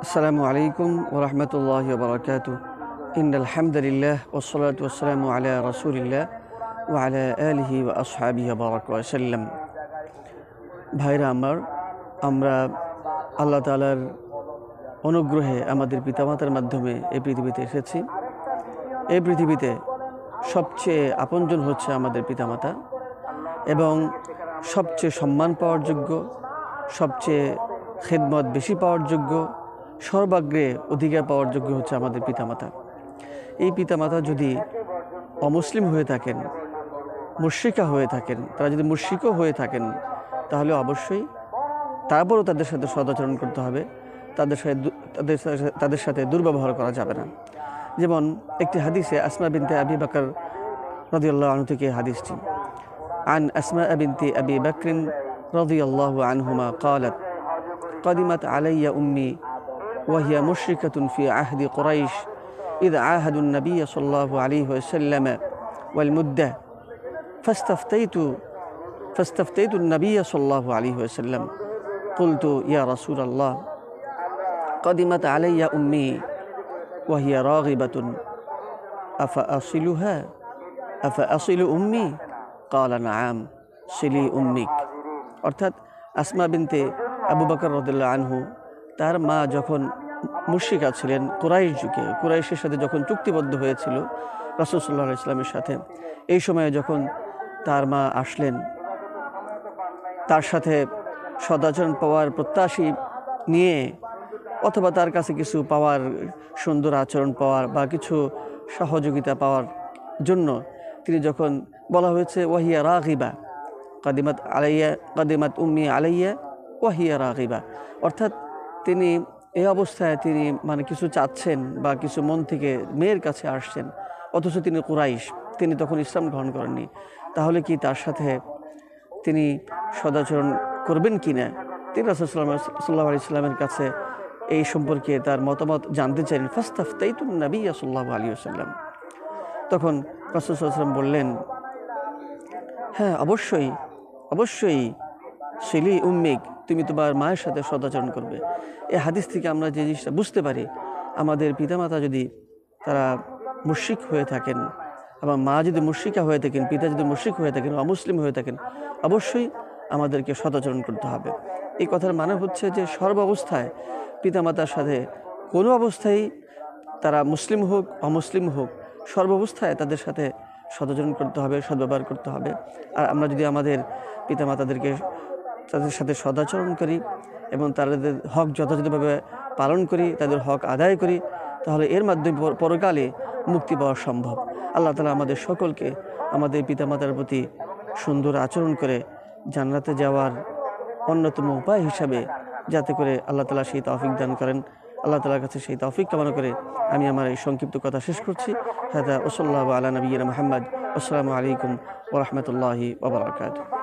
আসসালামু আলাইকুম ওয়া রাহমাতুল্লাহি ওয়া বারাকাতুহু। ইন্নাল হামদুলিল্লাহ ওয়াস সালাতু ওয়াস সালামু আলা রাসূলিল্লাহ ওয়া আলা আলিহি ওয়া আসহাবিহি ওয়া বারাকা ওয়া সাল্লাম। ভাইরা আমার, আমরা আল্লাহ তাআলার অনুগ্রহে আমাদের পিতামাতার মাধ্যমে এই পৃথিবীতে এসেছি। এই পৃথিবীতে সবচেয়ে আপনজন হচ্ছে আমাদের পিতামাতা এবং সবচেয়ে সম্মান পাওয়ার যোগ্য, সবচেয়ে খেদমত বেশি পাওয়ার যোগ্য, সর্বাগ্রে অধিকার পাওয়ার যোগ্য হচ্ছে আমাদের পিতামাতা। এই পিতামাতা যদি অমুসলিম হয়ে থাকেন, মুশরিকা হয়ে থাকেন, তারা যদি মুশরিকও হয়ে থাকেন, তাহলে অবশ্যই তারপরও তাদের সাথে সদাচরণ করতে হবে, তাদের সাথে দুর্ব্যবহার করা যাবে না। যেমন একটি হাদিসে আসমা বিনতে আবি বকর রাদিয়াল্লাহু আনহু থেকে হাদিসটি, عن أسماء بنت أبي بكر رضي الله عنهما قالت قدمت علي أمي وهي مشركة في عهد قريش إذ عاهدوا النبي صلى الله عليه وسلم والمدة فاستفتيت النبي صلى الله عليه وسلم قلت يا رسول الله قدمت علي أمي وهي راغبة أفأصل أمي قال نعم সিলি উম্মিক। অর্থাৎ আসমা বিনতে আবু বকর রাদিয়াল্লাহু আনহু, তার মা যখন মুশরিকা ছিলেন কুরাইশ যুগে, কুরাইশের সাথে যখন চুক্তিবদ্ধ হয়েছিল রাসূল সাল্লাল্লাহু আলাইহি ওয়াসাল্লামের সাথে, এই সময়ে যখন তার মা আসলেন, তার সাথে সদাচরণ পাওয়ার প্রত্যাশী নিয়ে অথবা তার কাছে কিছু পাওয়ার, সুন্দর আচরণ পাওয়ার বা কিছু সহযোগিতা পাওয়ার জন্য তিনি যখন বলা হয়েছে ওয়াহিয়া রাগিবা, কাদিমাত উম্মি আলাইয়া ওয়াহিয়া রাগিবা, অর্থাৎ তিনি এই অবস্থায় তিনি কিছু চাচ্ছেন বা কিছু মন থেকে মেয়ের কাছে আসছেন, অথচ তিনি কুরাইশ, তিনি তখন ইসলাম গ্রহণ করেননি, তাহলে কি তার সাথে তিনি সদাচরণ করবেন কি না? তিনি রাসূল সাল্লাল্লাহু আলাইহি ওয়াসাল্লামের কাছে এই সম্পর্কে তার মতামত জানতে চাইলেন। ফাস্তাফতাইতুন নাবিয়্যা সাল্লাল্লাহু আলাইহি ওয়াসাল্লাম। তখন রাসূল সাল্লাল্লাহু আলাইহি ওয়াসাল্লাম বললেন, হ্যাঁ, অবশ্যই সিলি উম্মিক, তুমি তোমার মায়ের সাথে সদাচরণ করবে। এই হাদিস থেকে আমরা যে জিনিসটা বুঝতে পারি, আমাদের পিতামাতা যদি তারা মুশরিক হয়ে থাকেন এবং মা যদি মুশরিকা হয়ে থাকেন, পিতা যদি মুশরিক হয়ে থাকেন, অমুসলিম হয়ে থাকেন, অবশ্যই আমাদেরকে সদাচরণ করতে হবে। এই কথার মানে হচ্ছে যে সর্বাবস্থায় পিতামাতার সাথে, কোনো অবস্থায় তারা মুসলিম হোক অমুসলিম হোক, সর্বাবস্থায় তাদের সাথে সদাচরণ করতে হবে, সদ্ব্যবহার করতে হবে। আর আমরা যদি আমাদের তাদের সাথে সদাচরণ করি এবং তাদের হক যথাযথভাবে পালন করি, তাদের হক আদায় করি, তাহলে এর মাধ্যমে পরকালে মুক্তি পাওয়া সম্ভব। আল্লাহ তাআলা আমাদের সকলকে আমাদের পিতামাতার প্রতি সুন্দর আচরণ করে জান্নাতে যাওয়ার অন্যতম উপায় হিসাবে যাতে করে আল্লাহ তাআলা সেই তৌফিক দান করেন। আল্লাহ তাআলার কাছে সেই তৌফিক কামনা করে আমি আমার এই সংক্ষিপ্ত কথা শেষ করছি। হাদা ওয়া সাল্লাল্লাহু আলা নবিয়্যিনা মুহাম্মদ। আসসালামু আলাইকুম ওয়া রাহমাতুল্লাহি ওয়া বারাকাতুহু।